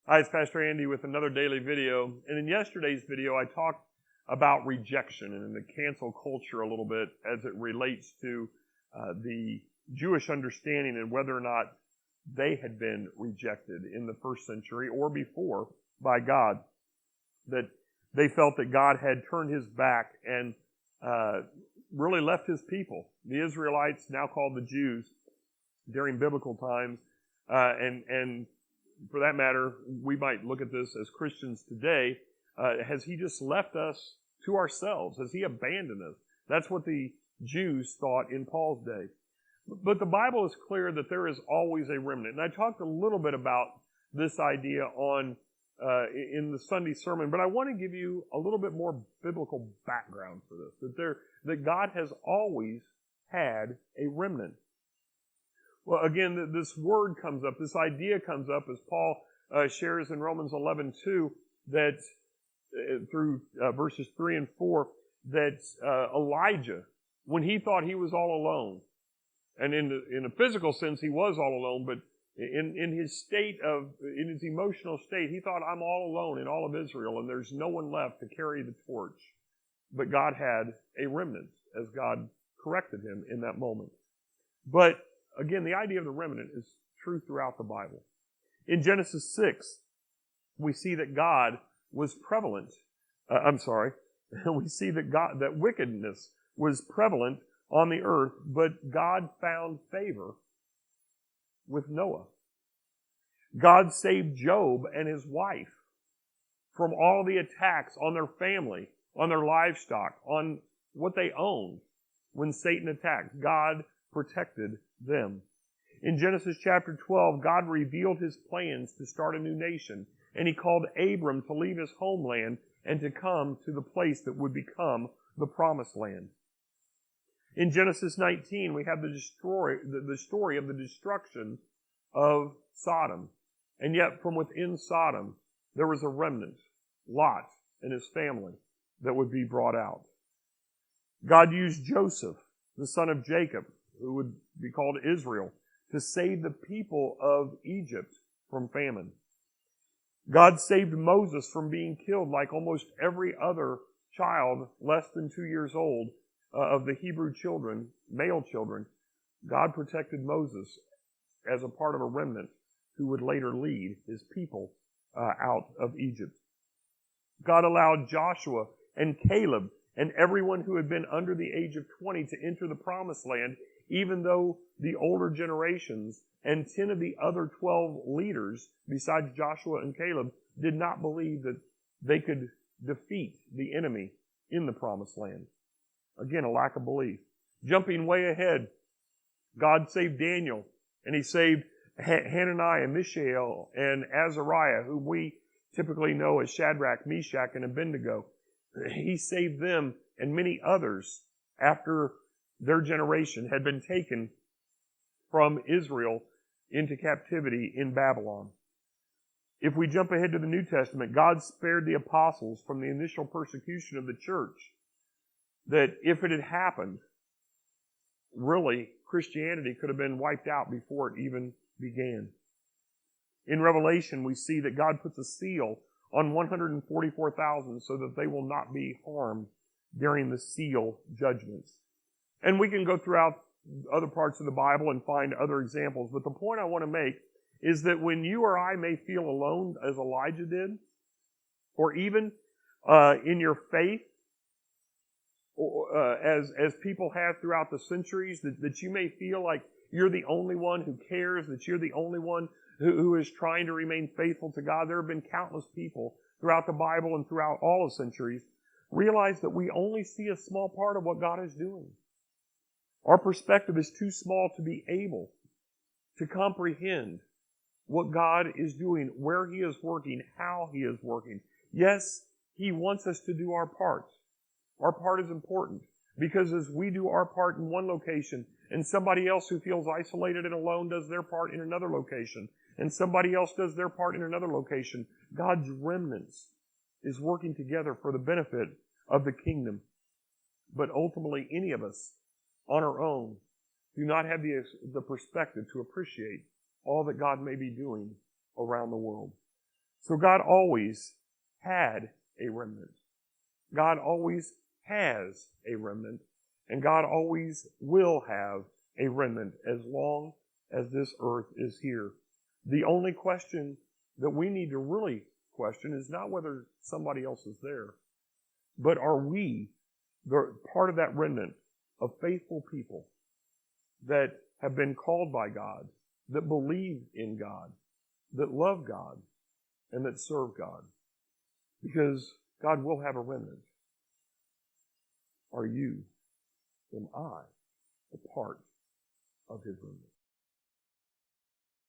Hi, it's Pastor Andy with another daily video. And in yesterday's video, I talked about rejection and the cancel culture a little bit as it relates to the Jewish understanding and whether or not they had been rejected in the first century or before by God. That they felt that God had turned his back and really left his people, the Israelites, now called the Jews, during biblical times, and for that matter, we might look at this as Christians today. Has he just left us to ourselves? Has he abandoned us? That's what the Jews thought in Paul's day. But the Bible is clear that there is always a remnant. And I talked a little bit about this idea in the Sunday sermon, but I want to give you a little bit more biblical background for this. That God has always had a remnant. Well, again, this word comes up, this idea comes up as Paul shares in Romans 11:2, that through verses 3 and 4, that Elijah, when he thought he was all alone, and in a physical sense he was all alone, but in his emotional state, he thought, I'm all alone in all of Israel, and there's no one left to carry the torch. But God had a remnant, as God corrected him in that moment. But again, the idea of the remnant is true throughout the Bible. In Genesis 6, we see that God was prevalent. We see that wickedness was prevalent on the earth, but God found favor with Noah. God saved Job and his wife from all the attacks on their family, on their livestock, on what they owned when Satan attacked. God protected them. In Genesis chapter 12, God revealed his plans to start a new nation, and he called Abram to leave his homeland and to come to the place that would become the promised land. In Genesis 19, we have the story of the destruction of Sodom. And yet from within Sodom, there was a remnant, Lot and his family, that would be brought out. God used Joseph, the son of Jacob, who would be called Israel, to save the people of Egypt from famine. God saved Moses from being killed like almost every other child less than 2 years old of the Hebrew children, male children. God protected Moses as a part of a remnant who would later lead his people out of Egypt. God allowed Joshua and Caleb and everyone who had been under the age of 20 to enter the promised land, even though the older generations and 10 of the other 12 leaders, besides Joshua and Caleb, did not believe that they could defeat the enemy in the promised land. Again, a lack of belief. Jumping way ahead, God saved Daniel, and he saved Hananiah, Mishael, and Azariah, whom we typically know as Shadrach, Meshach, and Abednego. He saved them and many others after their generation had been taken from Israel into captivity in Babylon. If we jump ahead to the New Testament, God spared the apostles from the initial persecution of the church. That if it had happened, really, Christianity could have been wiped out before it even began. In Revelation, we see that God puts a seal on 144,000 so that they will not be harmed during the seal judgments. And we can go throughout other parts of the Bible and find other examples, but the point I want to make is that when you or I may feel alone, as Elijah did, or even in your faith, as people have throughout the centuries, that you may feel like you're the only one who cares, that you're the only one who is trying to remain faithful to God. There have been countless people throughout the Bible and throughout all of centuries. Realize that we only see a small part of what God is doing. Our perspective is too small to be able to comprehend what God is doing, where he is working, how he is working. Yes, he wants us to do our part. Our part is important because as we do our part in one location and somebody else who feels isolated and alone does their part in another location and somebody else does their part in another location, God's remnants is working together for the benefit of the kingdom. But ultimately, any of us on our own do not have the perspective to appreciate all that God may be doing around the world. So God always had a remnant. God always has a remnant. And God always will have a remnant as long as this earth is here. The only question that we need to really question is not whether somebody else is there, but are we part of that remnant of faithful people that have been called by God, that believe in God, that love God, and that serve God? Because God will have a remnant. Are you, am I, a part of His remnant?